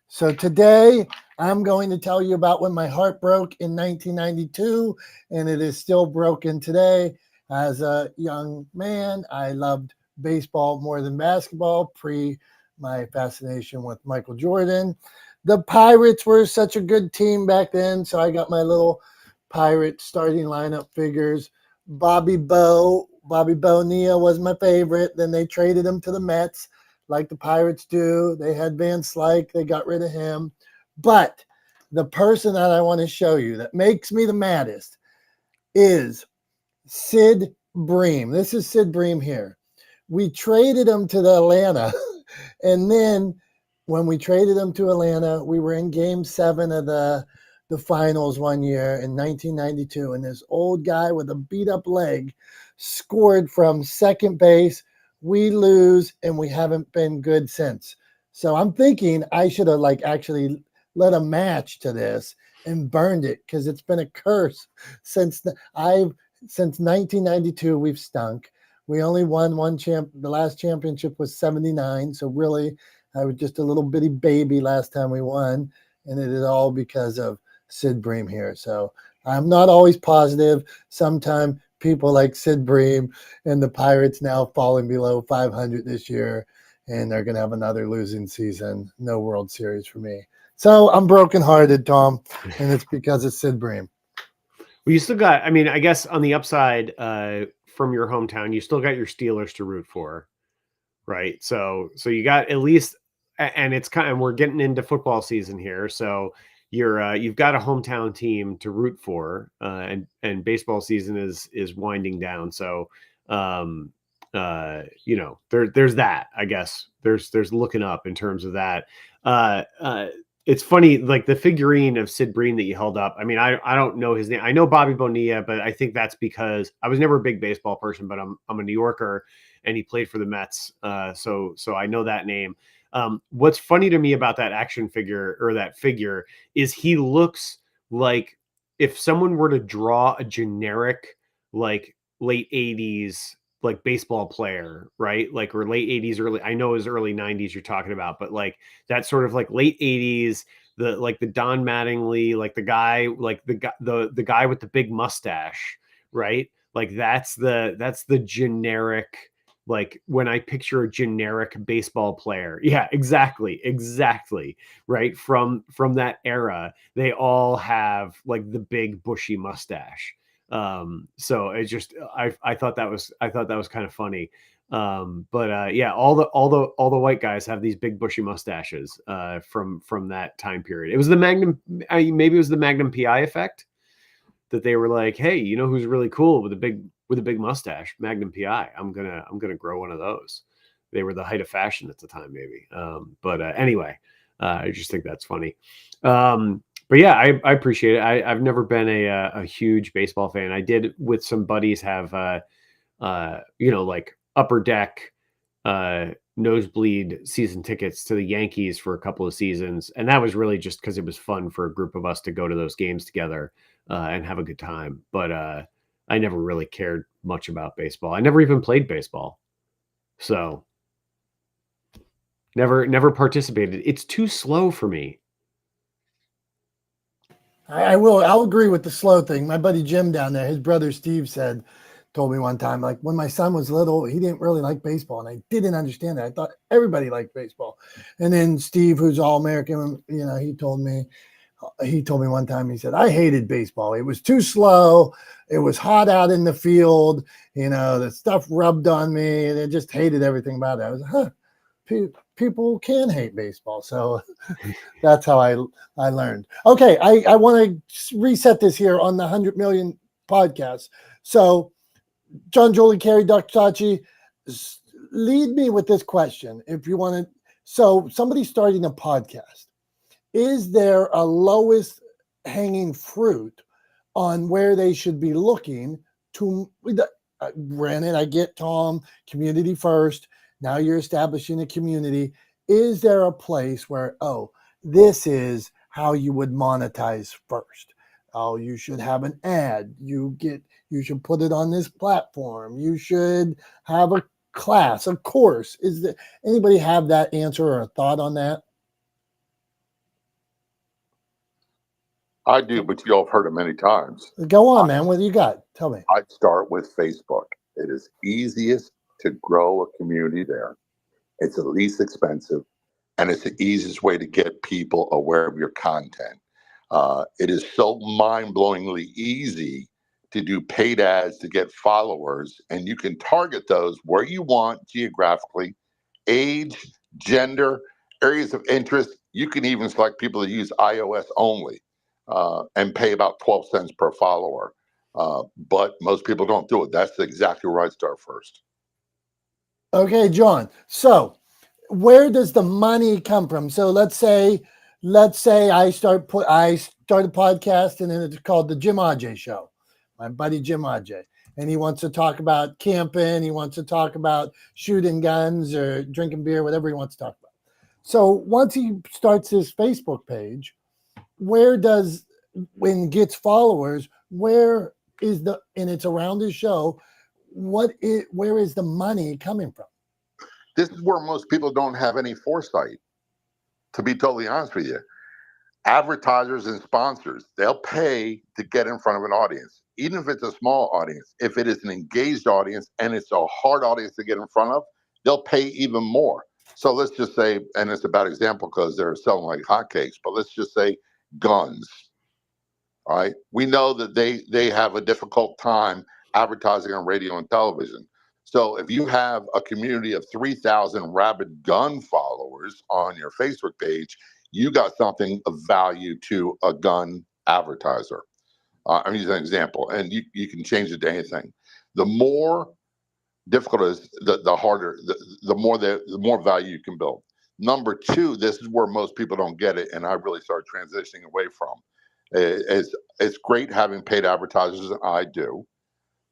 So today I'm going to tell you about when my heart broke in 1992, and it is still broken today. As a young man, I loved baseball more than basketball, pre my fascination with Michael Jordan. The Pirates were such a good team back then, so I got my little Pirate starting lineup figures. Bobby Bonilla was my favorite. Then they traded him to the Mets, like the Pirates do. They had Van Slyke. They got rid of him. But the person that I want to show you that makes me the maddest is Sid Bream. This is Sid Bream here. We traded him to the Atlanta, and then when we traded him to Atlanta, we were in Game 7 of the finals one year in 1992, and this old guy with a beat-up leg scored from second base. We lose, and we haven't been good since. So I'm thinking I should have actually led a match to this and burned it, because it's been a curse since 1992. We've stunk. We only won the last championship was 79. So really, I was just a little bitty baby last time we won, and it is all because of Sid Bream here. So I'm not always positive. Sometimes people like Sid Bream and the Pirates now falling below 500 this year, and they're going to have another losing season. No World Series for me. So I'm brokenhearted, Tom, and it's because of Sid Bream. Well, you still got, I guess on the upside, from your hometown, you still got your Steelers to root for, right? So you got at least, and it's kind of, we're getting into football season here, so you've got a hometown team to root for, and baseball season is winding down. So, there's that, I guess. There's looking up in terms of that. It's funny, like the figurine of Sid Bream that you held up. I mean, I don't know his name. I know Bobby Bonilla, but I think that's because I was never a big baseball person, but I'm a New Yorker, and he played for the Mets. So I know that name. What's funny to me about that action figure, or that figure, is he looks like if someone were to draw a generic, like late 80s, like baseball player, right? Like, or late 80s, I know it was early 90s you're talking about, but like that sort of like late 80s, the Don Mattingly, like the guy, like the guy with the big mustache, right? Like that's the generic, like when I picture a generic baseball player. Yeah, exactly. Right. From that era, they all have like the big bushy mustache. So it just, I thought that was kind of funny. Yeah, all the white guys have these big bushy mustaches from that time period. It was the Magnum, maybe it was the Magnum PI effect, that they were like, hey, you know who's really cool with a big mustache? Magnum PI. I'm gonna grow one of those. They were the height of fashion at the time, maybe. Anyway, I just think that's funny. But yeah, I appreciate it. I've never been a huge baseball fan. I did, with some buddies, have like upper deck nosebleed season tickets to the Yankees for a couple of seasons, and that was really just because it was fun for a group of us to go to those games together and have a good time. But I never really cared much about baseball. I never even played baseball, so never participated. It's too slow for me. I'll agree with the slow thing. My buddy Jim down there, his brother Steve told me one time, like when my son was little, he didn't really like baseball, and I didn't understand that. I thought everybody liked baseball. And then Steve, who's all American, he told me one time, he said, I hated baseball. It was too slow. It was hot out in the field. The stuff rubbed on me, and I just hated everything about it. I was like, people can hate baseball. So that's how I learned. Okay, I want to reset this here on the 100 million podcast. So John, Jolie, Carrie, Dr. Tachi, lead me with this question. If you want to, so somebody starting a podcast, is there a lowest hanging fruit on where they should be looking to, granted, I get Tom, community first. Now you're establishing a community. Is there a place where, this is how you would monetize first? Oh, you should have an ad. You should put it on this platform. You should have a class, a course. Is there anybody have that answer or a thought on that? I do, but you all have heard it many times. Go on, man. What do you got? Tell me. I'd start with Facebook. It is easiest to grow a community there. It's the least expensive, and it's the easiest way to get people aware of your content. It is so mind-blowingly easy to do paid ads to get followers, and you can target those where you want geographically, age, gender, areas of interest. You can even select people that use iOS only and pay about 12 cents per follower. But most people don't do it. That's exactly where I'd start first. Okay, John. So where does the money come from? So let's say I start a podcast, and then it's called the Jim Ajay Show. My buddy Jim Ajay, and he wants to talk about camping. He wants to talk about shooting guns or drinking beer, whatever he wants to talk about. So once he starts his Facebook page, when gets followers, where is and it's around his show, where is the money coming from? This is where most people don't have any foresight, to be totally honest with you. Advertisers and sponsors, they'll pay to get in front of an audience, even if it's a small audience. If it is an engaged audience and it's a hard audience to get in front of, they'll pay even more. So let's just say, and it's a bad example because they're selling like hotcakes, but let's just say guns. All right. We know that they have a difficult time advertising on radio and television. So if you have a community of 3,000 rabid gun followers on your Facebook page, you got something of value to a gun advertiser. I'm using an example, and you can change it to anything. The more difficult it is, the harder, the more value you can build. Number two, this is where most people don't get it, and I really started transitioning away from. It's great having paid advertisers, and I do,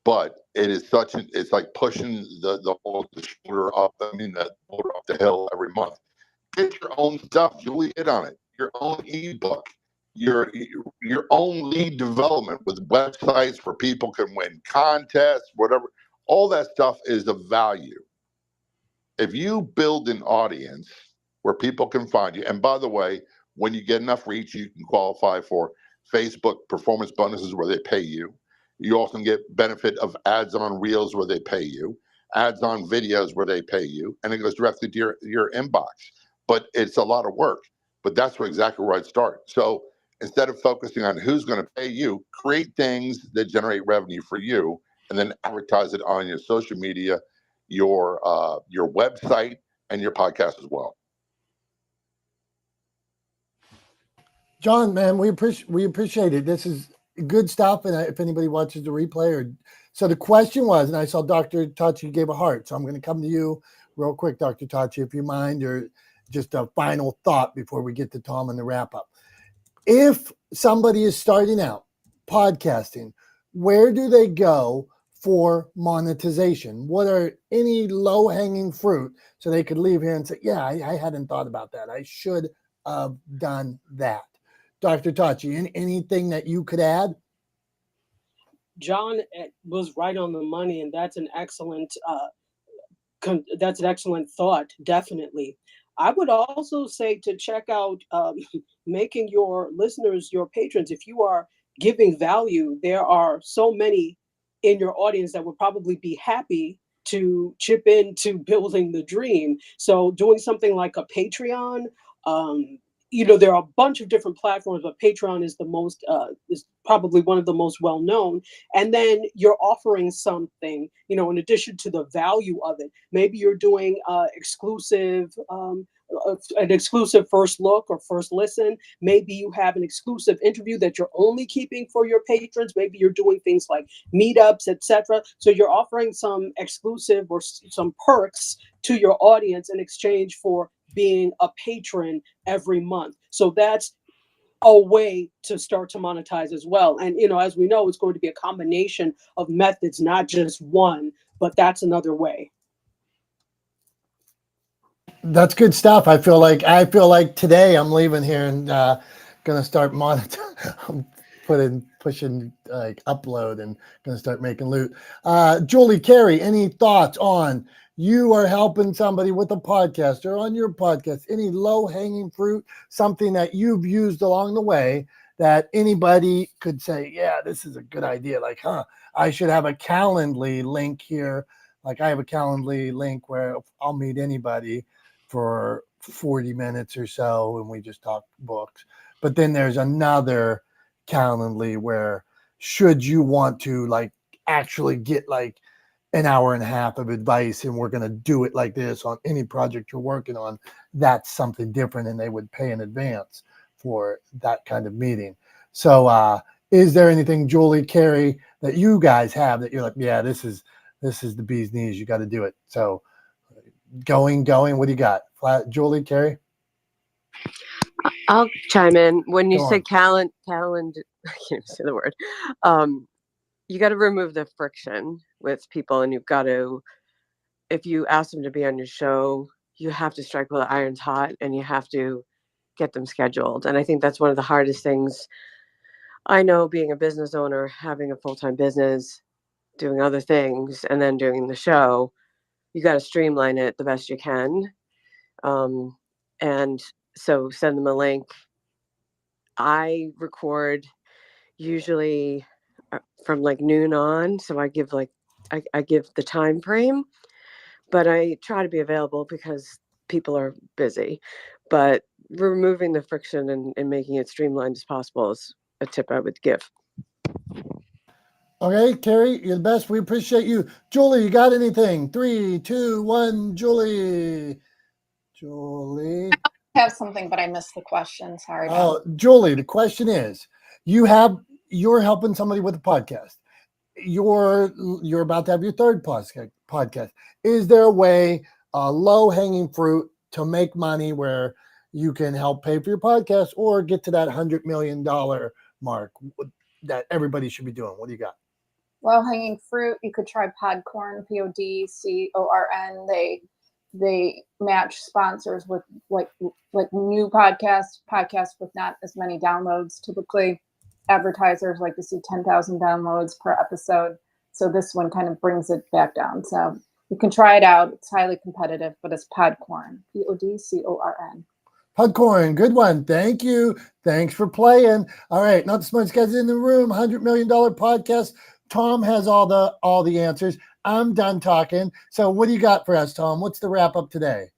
but it is it's like pushing the shoulder up. I mean, the shoulder up the hill every month. Get your own stuff. Julie hit on it. Your own ebook, your own lead development with websites where people can win contests, whatever. All that stuff is of value. If you build an audience where people can find you, and by the way, when you get enough reach, you can qualify for Facebook performance bonuses where they pay you. You also get benefit of ads on reels where they pay you, ads on videos where they pay you, and it goes directly to your inbox. But it's a lot of work. But that's exactly where I'd start. So instead of focusing on who's going to pay you, create things that generate revenue for you, and then advertise it on your social media, your website, and your podcast as well. John, man, we appreciate it. This is good stuff. And if anybody watches the replay, or so the question was, and I saw Dr. Tachi gave a heart, so I'm going to come to you real quick, Dr. Tachi, if you mind, or just a final thought before we get to Tom and the wrap up. If somebody is starting out podcasting, where do they go for monetization? What are any low-hanging fruit so they could leave here and say, yeah, I hadn't thought about that. I should have done that. Dr. Tachi, anything that you could add? John was right on the money, and that's an excellent thought, definitely. I would also say to check out making your listeners your patrons. If you are giving value, there are so many in your audience that would probably be happy to chip into building the dream. So doing something like a Patreon, there are a bunch of different platforms, but Patreon is is probably one of the most well known. And then you're offering something, in addition to the value of it. Maybe you're doing an exclusive first look or first listen. Maybe you have an exclusive interview that you're only keeping for your patrons. Maybe you're doing things like meetups, etc. So you're offering some exclusive or some perks to your audience in exchange for being a patron every month. So that's a way to start to monetize as well. And, as we know, it's going to be a combination of methods, not just one, but that's another way. That's good stuff. I feel like today I'm leaving here and gonna start pushing like upload and gonna start making loot. Julie, Carey, any thoughts on you are helping somebody with a podcast or on your podcast? Any low hanging fruit, something that you've used along the way that anybody could say, yeah, this is a good idea. Like, I should have a Calendly link here. Like I have a Calendly link where I'll meet anybody for 40 minutes or so and we just talk books. But then there's another Calendly where should you want to like actually get like an hour and a half of advice and we're going to do it like this on any project you're working on, that's something different and they would pay in advance for that kind of meeting. So is there anything, Julie, Carey, that you guys have that you're like, yeah, this is the bee's knees, you got to do it? So going, what do you got? Julie, Carey? I'll chime in. When you Go say on. calendar, I can't say the word. You got to remove the friction with people, and you've got to, if you ask them to be on your show, you have to strike while the iron's hot and you have to get them scheduled. And I think that's one of the hardest things. I know, being a business owner, having a full-time business, doing other things, and then doing the show, you got to streamline it the best you can. And so send them a link. I record usually from like noon on. So I give I give the time frame, but I try to be available because people are busy. But removing the friction and making it streamlined as possible is a tip I would give. Okay, Carrie, you're the best. We appreciate you. Julie, you got anything? 3, 2, 1, Julie. Julie. I have something, but I missed the question. Sorry. Oh, Julie, the question is, you're helping somebody with a podcast. You're about to have your third podcast. Is there a way, low hanging fruit to make money where you can help pay for your podcast or get to that $100 million mark that everybody should be doing? What do you got? Low hanging fruit. You could try Podcorn, PODCORN. They match sponsors with like new podcasts with not as many downloads. Typically, advertisers like to see 10,000 downloads per episode. So this one kind of brings it back down. So you can try it out. It's highly competitive, but it's Podcorn, PODCORN. Podcorn, good one. Thank you. Thanks for playing. All right, not the smartest guys in the room. $100 million podcast. Tom has all the answers. I'm done talking. So what do you got for us, Tom? What's the wrap up today?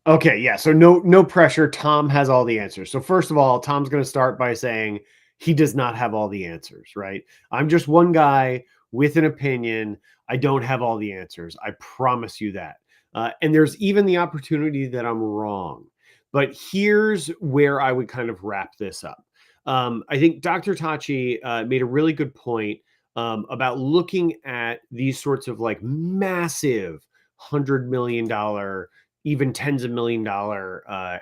Okay, yeah. So no pressure. Tom has all the answers. So first of all, Tom's going to start by saying he does not have all the answers, right? I'm just one guy with an opinion. I don't have all the answers. I promise you that. And there's even the opportunity that I'm wrong. But here's where I would kind of wrap this up. I think Dr. Tachi made a really good point about looking at these sorts of like massive $100 million, even tens of $1 million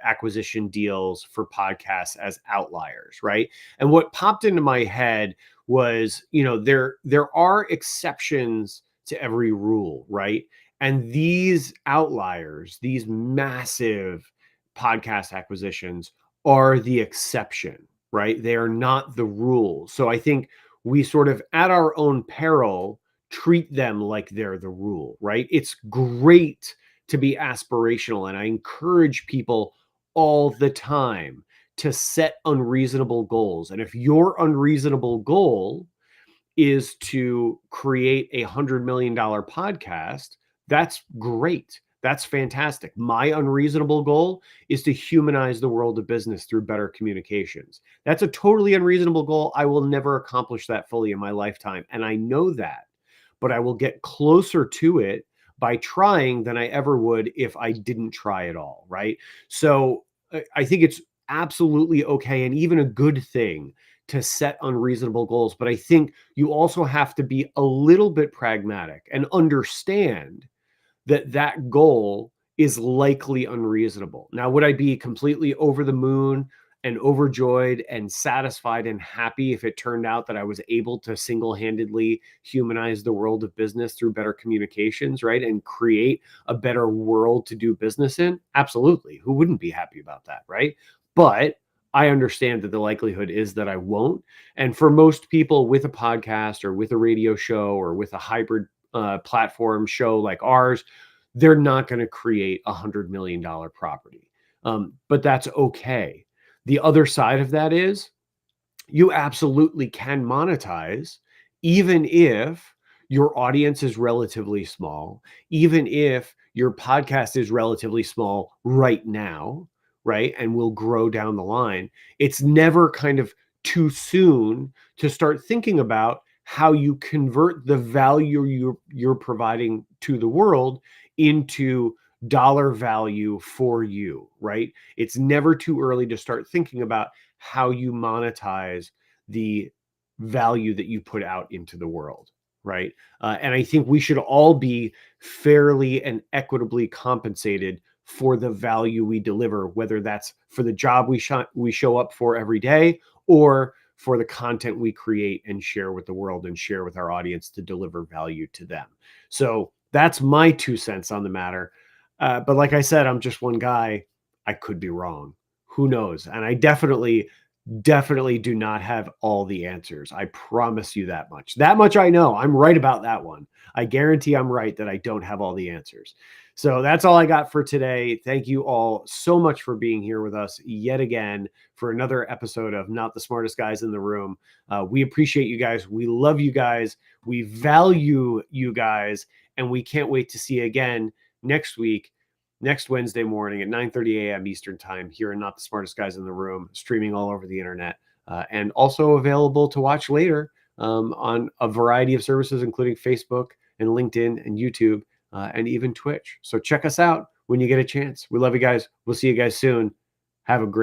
acquisition deals for podcasts as outliers, right? And what popped into my head was, there are exceptions to every rule, right? And these outliers, these massive podcast acquisitions are the exception, right? They are not the rule. So I think we sort of at our own peril treat them like they're the rule, right? It's great to be aspirational, and I encourage people all the time to set unreasonable goals. And if your unreasonable goal is to create a $100 million podcast, that's great. That's fantastic. My unreasonable goal is to humanize the world of business through better communications. That's a totally unreasonable goal. I will never accomplish that fully in my lifetime. And I know that, but I will get closer to it by trying than I ever would if I didn't try at all. Right. So I think it's absolutely okay and even a good thing to set unreasonable goals. But I think you also have to be a little bit pragmatic and understand that goal is likely unreasonable. Now, would I be completely over the moon and overjoyed and satisfied and happy if it turned out that I was able to single-handedly humanize the world of business through better communications, right? And create a better world to do business in? Absolutely. Who wouldn't be happy about that, right? But I understand that the likelihood is that I won't. And for most people with a podcast or with a radio show or with a hybrid platform show like ours, they're not going to create $100 million property. But that's okay. The other side of that is you absolutely can monetize even if your audience is relatively small, even if your podcast is relatively small right now, right? And will grow down the line. It's never kind of too soon to start thinking about how you convert the value you're providing to the world into dollar value for you, right? It's never too early to start thinking about how you monetize the value that you put out into the world, right? And I think we should all be fairly and equitably compensated for the value we deliver, whether that's for the job we show up for every day or for the content we create and share with the world and share with our audience to deliver value to them. So that's my 2 cents on the matter. But like I said, I'm just one guy. I could be wrong. Who knows? And I definitely do not have all the answers. I promise you that much. That much I know. I'm right about that one. I guarantee I'm right that I don't have all the answers. So that's all I got for today. Thank you all so much for being here with us yet again for another episode of Not the Smartest Guys in the Room. We appreciate you guys. We love you guys. We value you guys. And we can't wait to see you again next week, next Wednesday morning at 9:30 a.m. Eastern Time here in Not the Smartest Guys in the Room, streaming all over the internet, and also available to watch later on a variety of services, including Facebook and LinkedIn and YouTube and even Twitch. So check us out when you get a chance. We love you guys. We'll see you guys soon. Have a great